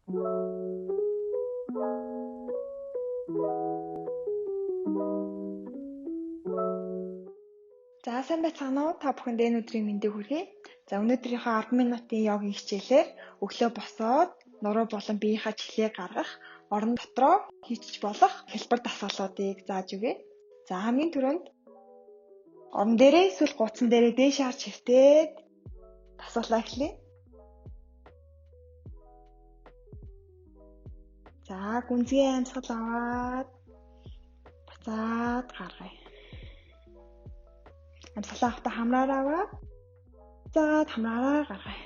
За сайн байцгаана уу? Та бүхэнд энэ өдрийн мэндийг хүргэе. За өнөөдрийнхөө 10 минутын йогийн хичээлээр өглөө босоод нуруу болон биеийнхаа чихлийг гаргах, орон дотроо хийчих болох хэлбэр дасгалуудыг зааж өгье. За хамгийн түрүүнд орон дээрээ эсвэл гудсан дээрээ дээш харж хэвтээд дасгалаа эхлэе. За гүнзгий амьсгал аваад буцаад гаргая. Амьсгалаа авахдаа хамраараа аваад буцаад хамраараа гаргая.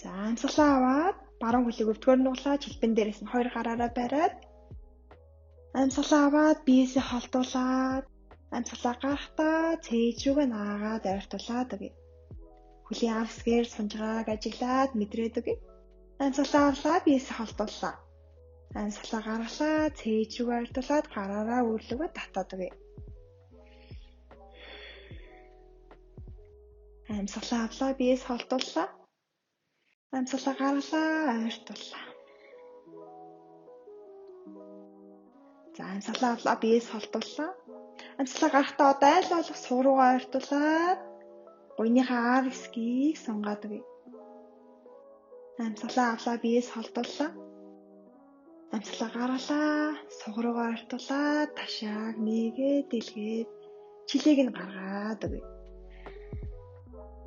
За амьсгалаа аваад баруун хөлийг өвдгөр нуглаад хэлбэн дээрээс нь хоёр гараараа бариад амьсгалаа аваад биеэсээ холдуулаад амьсгалаа гаргахдаа цээж рүүгээ наагаад ойртуулаад өгье. Хөлийн ав хэсгээр сунжгааг ажиглаад мэдрээд өгье. Амьсгалаа авлаа биеэсээ холдууллаа. Амьсгалаа гаргалаа цээж рүүгээ ойртуулаад гараараа өөрлөгөө татаад өгье. Амьсгалаа авлаа биеэс холдууллаа. Амьсгалаа гаргалаа ойртууллаа. За амьсгалаа авлаа биеэс холдууллаа. Амьсгалаа гаргахдаа одоо аль болох суг руугаа ойртуулаад гуйныхаа ав хэсгийг сунгаад өгье. Амьсгалаа авлаа биеэс холдууллаа. Амьсгалаа гаргалаа суг руугаа ойртуулаад ташааг нээгээд дэлгээд чихлийг нь гаргаад өгье.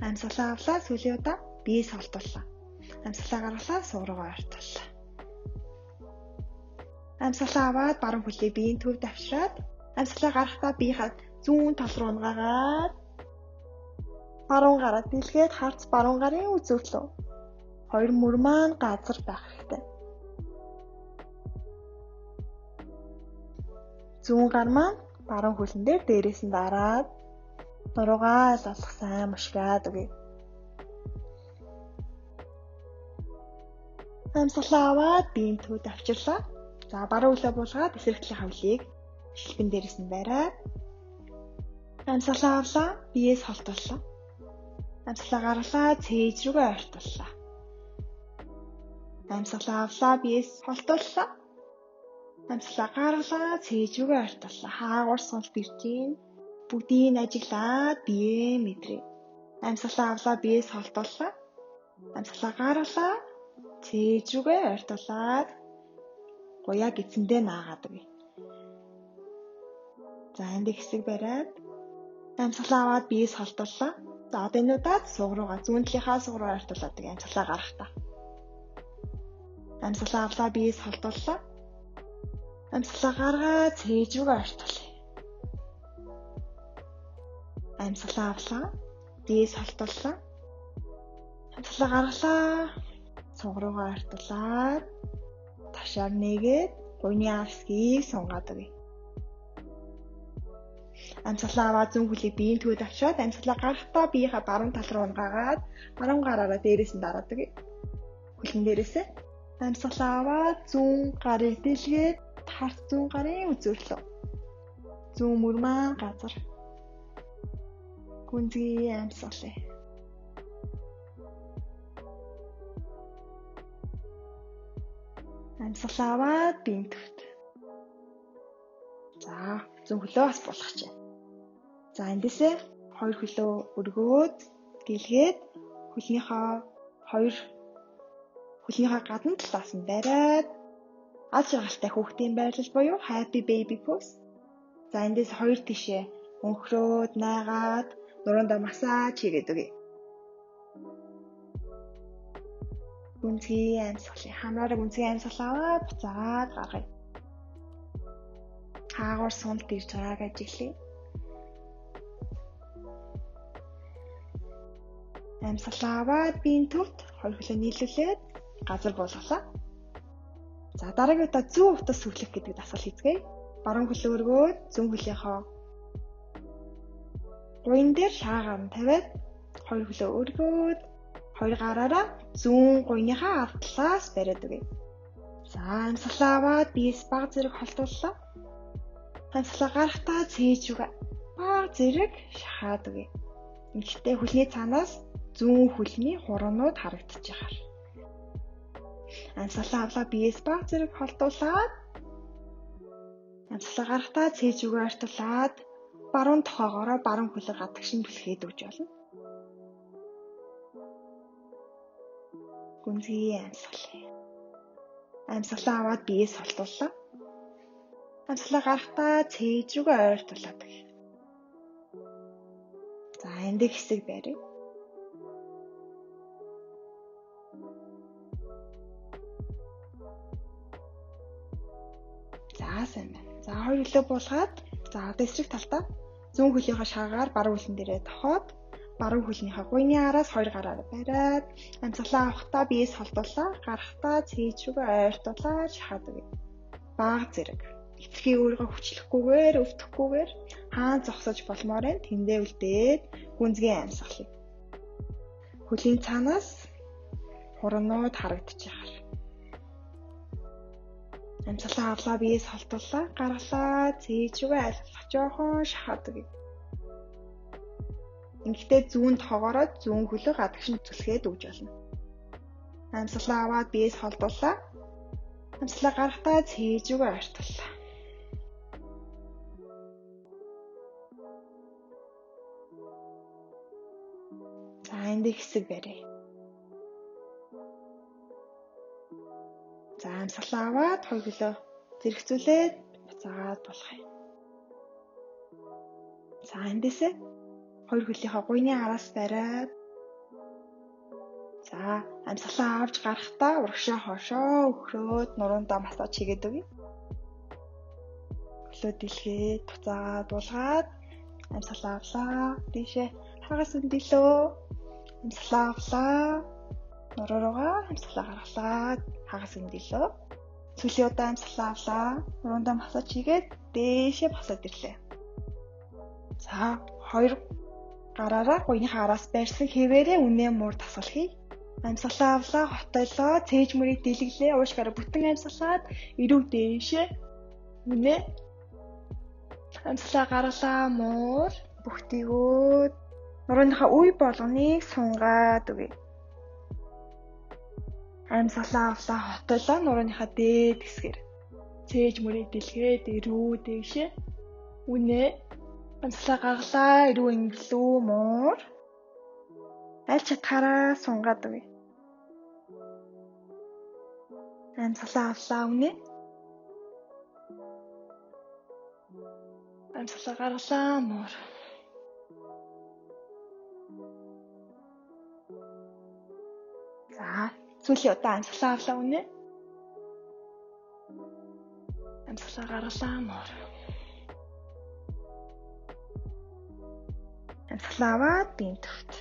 Амьсгалаа авлаа сүүлийн удаа биеэс холдууллаа. Амьсгалаа гаргалаа суг руугаа ойртууллаа. Амьсгалаа аваад баруун хөлийг биеийн төвд авчираад амьсгалаа гаргахдаа биеийнхаа зүүн тал руу унгаагаад баруун гараа дэлгээд харц баруун гарын үзүүрлөө. Хоёр мөр маань газар байх хэрэгтэй. Зүүн гар маань баруун хөлн дээр дээрээс нь дараад нуруугаа алгалах сайн мушгаад өгье. Амьсгалаа аваад биеийн төвд авчирлаа. За баруун хөлөө буулгаад эсрэг талын хавлыг шилбэн дээрээс нь бариад амьсгалаа авлаа биеэс холдууллаа. Амьсгалаа гаргалаа цээж рүүгээ ойртууллаа. Амьсгалаа авлаа биеэс холдууллаа. Амьсгалаа гаргалаа цээж рүүгээ ойртууллаа. Хаагур сул бэржийн бүгдийг ажиглаад бие мэдрээ. Амьсгалаа авлаа биеэс холдууллаа. Амьсгалаа гаргалаа цээж рүүгээ ойртуулаад гуяа гидсэндээ наагаад өгье. За энд хэсэг бариад амьсгалаа аваад биеэс холдууллаа. За одоо энэ удаад суг руугаа зүүн талынхаа суг руу ойртуулаад өгье. Амьсгалаа гаргахдаа. Амьсгалаа авлаа биеэс холдууллаа. Амьсгалаа гаргаа цээж рүүгээ ойртуулъя. Амьсгалаа авлаа биеэс холдууллаа. Амьсгалаа гаргалаа суг руугаа ойртуулаад ташааг нээгээд гуйны ав хэсгийг сунгаад өгье. Амьсгалаа аваад зүүн хөлийг биеийн төвд авчираад амьсгалаа гаргахдаа биеийнхаа баруун тал руу унгаагаад баруун гараараа дээрээс нь дараад өгье. Хөлн дээрээсээ амьсгалаа аваад зүүн гарыг дэлгээд харц зүүн гарын үзүүрлөө. Зүүн мөр маань газар. Гүнзгий амьсгалаа. Амьсгалаа аваад биеийн төвд. За зүүн хөлөө бас буулгах. За эндээсээ хоёр хөлөө өргөөд дэлгээд хөлнийхөө гадна талаас нь бариад аз жаргалтай хүүхдийн байрлал буюу happy baby pose. За эндээс хоёр тишээ өнхрөөд найгаад нуруундаа массаж хийгээд өгье. Гүнзгий амьсгалаа. Хамраараа гүнзгий амьсгалаа аваад буцаад гаргая. Хаагур сунд ирж байгааг ажиглая. Амьсгалаа аваад биеийн төвд хоёр хөлөө нийлүүлээд газар буулгалаа. За дараагийн удаа зүүн утас сүглэх гэдэг дасгал хийцгээе. Баруун хөлөө өргөөд зүүн хөлийнхөө гуйн дээр шаагаар нь тавиад хоёр хөлөө өргөөд хоёр гараараа зүүн гуйныхаа ав талаас бариад өгье. За амьсгалаа аваад биес баг зэрэг холдууллаа. Амьсгалаа гаргахдаа цээж рүүгээ баг зэрэг шахаад өгье. Гэхдээ хөлний цаанаас зүүн хөлний хуруунууд харагдаж байгаа. Амьсгалаа авлаа биеэс баг зэрэг холдуулаад амьсгалаа гаргахтаа цээж рүүгээ артуулаад баруун тохоогоороо баруун хөлөг гадагшин түлхээд өгч болно. Гүнзгий амьсгал. Амьсгалаа аваад биеэс холдууллаа. Амьсгалаа гаргахтаа цээж рүүгээ ойртуулаад. За энд хэсэг барья. За сайн байна. За хоёр хөлөө буулгаад за одоо эсрэг талдаа зүүн хөлийнхаа шагаар баруун хөлн дээрээ тохоод баруун хөлнийхээ гуйны араас хоёр гараараа бариад амьсгалаа авахтаа биеэс холдуулаа, гаргахтаа цээж рүүгээ ойртуулаад шахаад өгье. Баг зэрэг. Эцгийн өөрийгөө хүчлэхгүйгээр, өвдөхгүйгээр хаан зогсож болмоор энэ тэндээ үлдээд гүнзгий амьсгалыг. Хөлийн цаанаас хуруунууд харагдаж байгаа. Амьсгалаа авлаа биеэс холдуулаа, гаргалаа, цээж рүүгээ айлглах жоохон шахаад өгье. Ингээд зүүн тоогоороо зүүн хөлөг гадагшин зүлхээд өгч болно. Амьсгалаа аваад биеэс холдуулаа. Амьсгалаа гаргахтаа цээж рүүгээ ойртууллаа. За энд хэсэг барья. За амьсгалаа аваад хоёр хөлөө зэрэгцүүлээд буцаагаад болгоё. За эндээсээ хоёр хөлийнхаа гуйны араас бариад за амьсгалаа авч гарахдаа урагшаа хоошоо өхрөөд нуруундаа массаж хийгээд өгье. Хөлөө дэлгээд буцаагаад булгаад амьсгалаа авлаа. Тийшээ хагас өндөлөө. Амьсгалаа авлаа. Нуруу руугаа амьсгалаа гаргалаа. Хагас өндөлөө. Сүүлийн удаа амьсгалаа авлаа. Нуруундаа массаж хийгээд дээшээ босоод ирлээ. За хоёр гараараа гуйныхаа араас байрсан хэвээрээ үнэн муур тасгалхий. Амьсгалаа авлаа, хотойлоо, цээж мөрийг дэлгэлээ, уушгаараа бүтэн амьсгалаад ирүү дээшээ. Үнэн. Амьсгалаа гаргалаа, муур бүхтийгүүд нурууныхаа үе болгоныг сунгаад өгье. Амьсгалаа авлаа, хотойлоо, нурууныхаа дээд хэсгээр. Цээж мөрийг дэлгээд ирүү дээшээ. Үнэн. Амьсгалаа гаргалаа, ирүү ингэлүү, муур. Аль чатгаараа сунгаад өгье. Амьсгалаа авлаа, үнэн. Амьсгалаа гаргалаа, муур. За сүүлийн удаа амьсгалаа авлаа, үнэн. Амьсгалаа гаргалаа, муур. Амьсгалаа аваад биеийн төвт.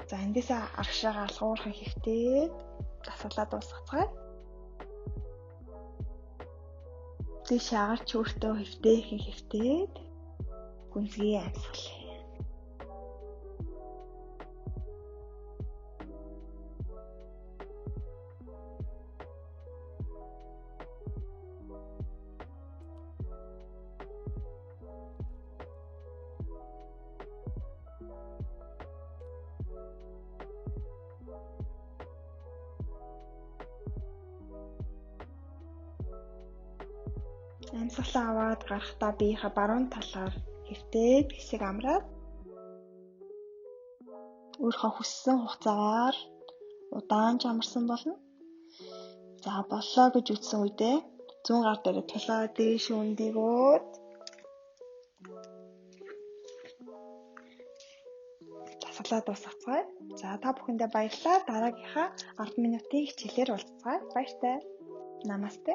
За эндээсээ аргашаагаа алгуурхан хийхдээ дасгалаа дуусгацгаая. Дээшээ агарч өөртөө хэвтээд гүнзгий амьсгал. Амьсгалаа аваад гарахдаа биеийнхээ баруун талаар хэвтээд хэсэг амраад өөрийнхөө хүссэн хугацаагаар удаан амарсан болно. За боллоо гэж үзсэн үедээ зүүн гар дээр тулаа дээш өндийгөөд дасгалаа дуусгацгаая. За та бүхэндээ баярлалаа. Дараагийнхаа 10 минутын хичээлээр уулзцгаая. Баяртай. Намасте.